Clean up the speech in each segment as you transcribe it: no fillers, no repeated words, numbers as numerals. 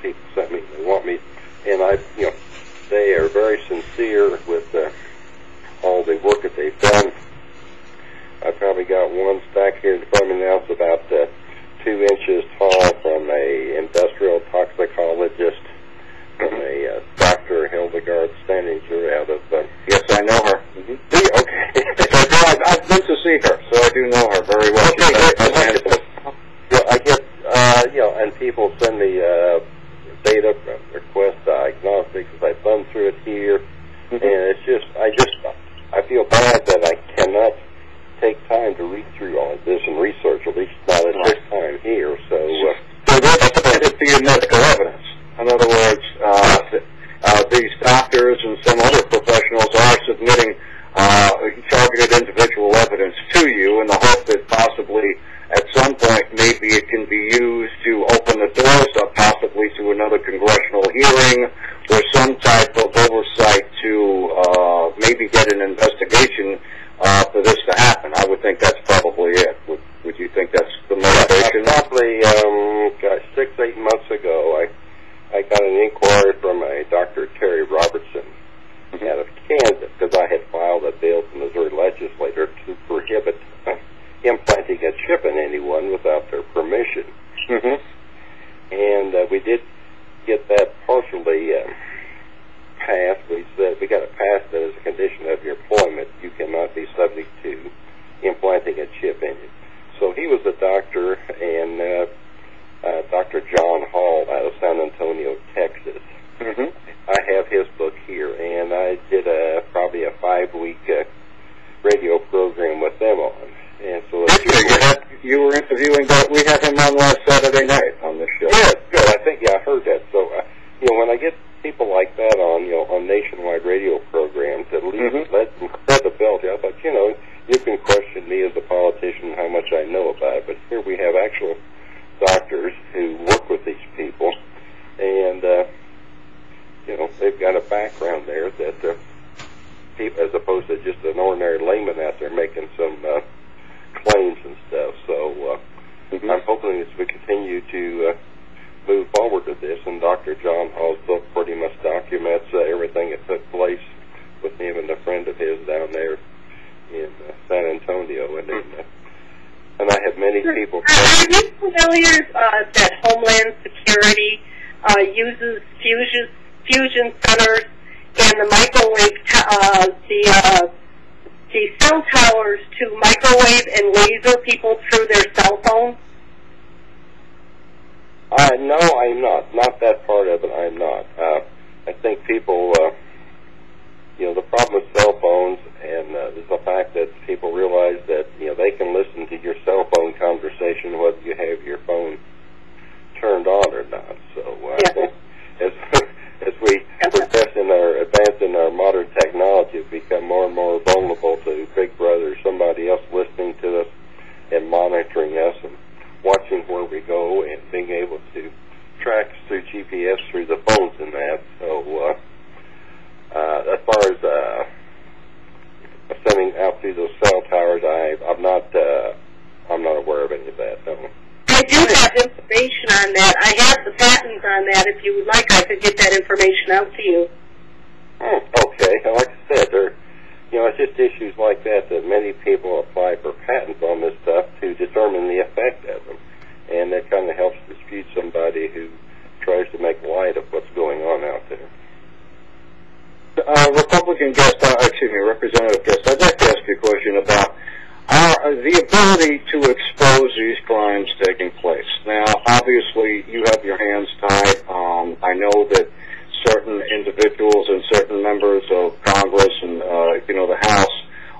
people sent me. They want me, and they are very sincere with all the work that they've done. I probably got one stack here in front of me now. It's about 2 inches tall from a industrial toxicologist, from a Dr. Hildegard Standinger out of... yes, I know her. Mm-hmm. Okay. So I've been to see her, so I do know her very well. Okay. I get, and people send me data request diagnostics as I thumb through it here, and it's just, I feel bad that I cannot take time to read through all of this and research, at least not at this time here. So that's submitted to your medical evidence. In other words, these doctors and some other professionals are submitting targeted individual evidence to you in the hope that possibly at some point maybe it can be used to open the doors up possibly to another congressional hearing or some type of oversight to maybe get an investigation for this to happen. I would think that's probably it. Would you think that's the motivation? Probably, 6-8 months ago, I got an inquiry from a Dr. Terry Robertson out of Kansas, because I had filed a bill to the Missouri legislature to prohibit implanting a chip in anyone without their permission. And we did get that partially passed. We said we got it passed as a condition of your employment. You cannot be subject to implanting a chip in you. So he was a doctor, and Dr. John Hall out of San Antonio, Texas. I have his book here, and I did probably a 5-week radio program with them on. And so you were interviewing, but we had him on last Saturday night on this show. Yeah, good. I think I heard that. So when I get people like that on on nationwide radio programs, at least let them credibility. I thought, you can question me as a politician how much I know about it, but here we have actual doctors who work with these people, and they've got a background there that people, as opposed to just an ordinary layman out there making some claims and stuff. So I'm hoping as we continue to move forward with this, and Dr. John Hall's book pretty much documents everything that took place with him and a friend of his down there in San Antonio, and I have many people. Are you familiar that Homeland Security uses fusion centers and the microwave, the cell towers to microwave and laser people through their cell phones? No, I'm not. Not that part of it, I'm not. I think people, the problem with cell phones and is the fact that people realize that, they can listen to your cell phone conversation whether you have your phone turned on or not. So I think as we advance in our modern technology, we become more and more vulnerable to Big Brother, somebody else listening to us and monitoring us and watching where we go and being able to track us through GPS through the phones and that. So as far as sending out through those cell towers, I'm not aware of any of that. No. I do have information on that. I have the patents on that. If you would like, I could get that information out to you. Okay. Like I said, it's just issues like that many people apply for patents on this stuff to determine the effect of them, and that kind of helps dispute somebody who tries to make light of what's going on out there. Representative Guest, I'd like to ask you a question about the ability to expose these crimes taking place. Now, obviously, you have your hands tied. I know that certain individuals and certain members of Congress and, the House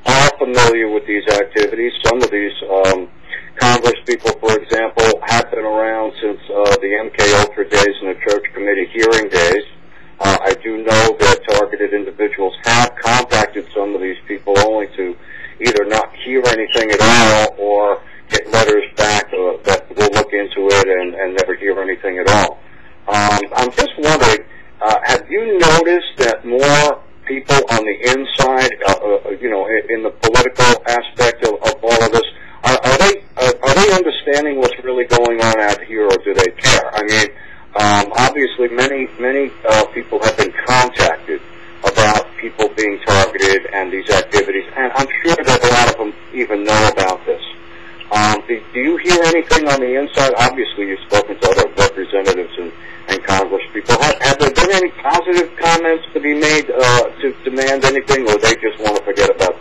are familiar with these activities. Some of these Congress people, for example, have been around since the MK Ultra days and the Church Committee hearing days. I do know that targeted individuals have contacted some of these people only to either not hear anything at all or get letters back that will look into it and never hear anything at all. I'm just wondering, have you noticed that more people on the inside, in the political aspect of all of this, are they understanding what's really going on out here, or do they care? I mean, Obviously, many people have been contacted about people being targeted and these activities, and I'm sure that a lot of them even know about this. Do you hear anything on the inside? Obviously, you've spoken to other representatives and Congress people. Have there been any positive comments to be made to demand anything, or they just want to forget about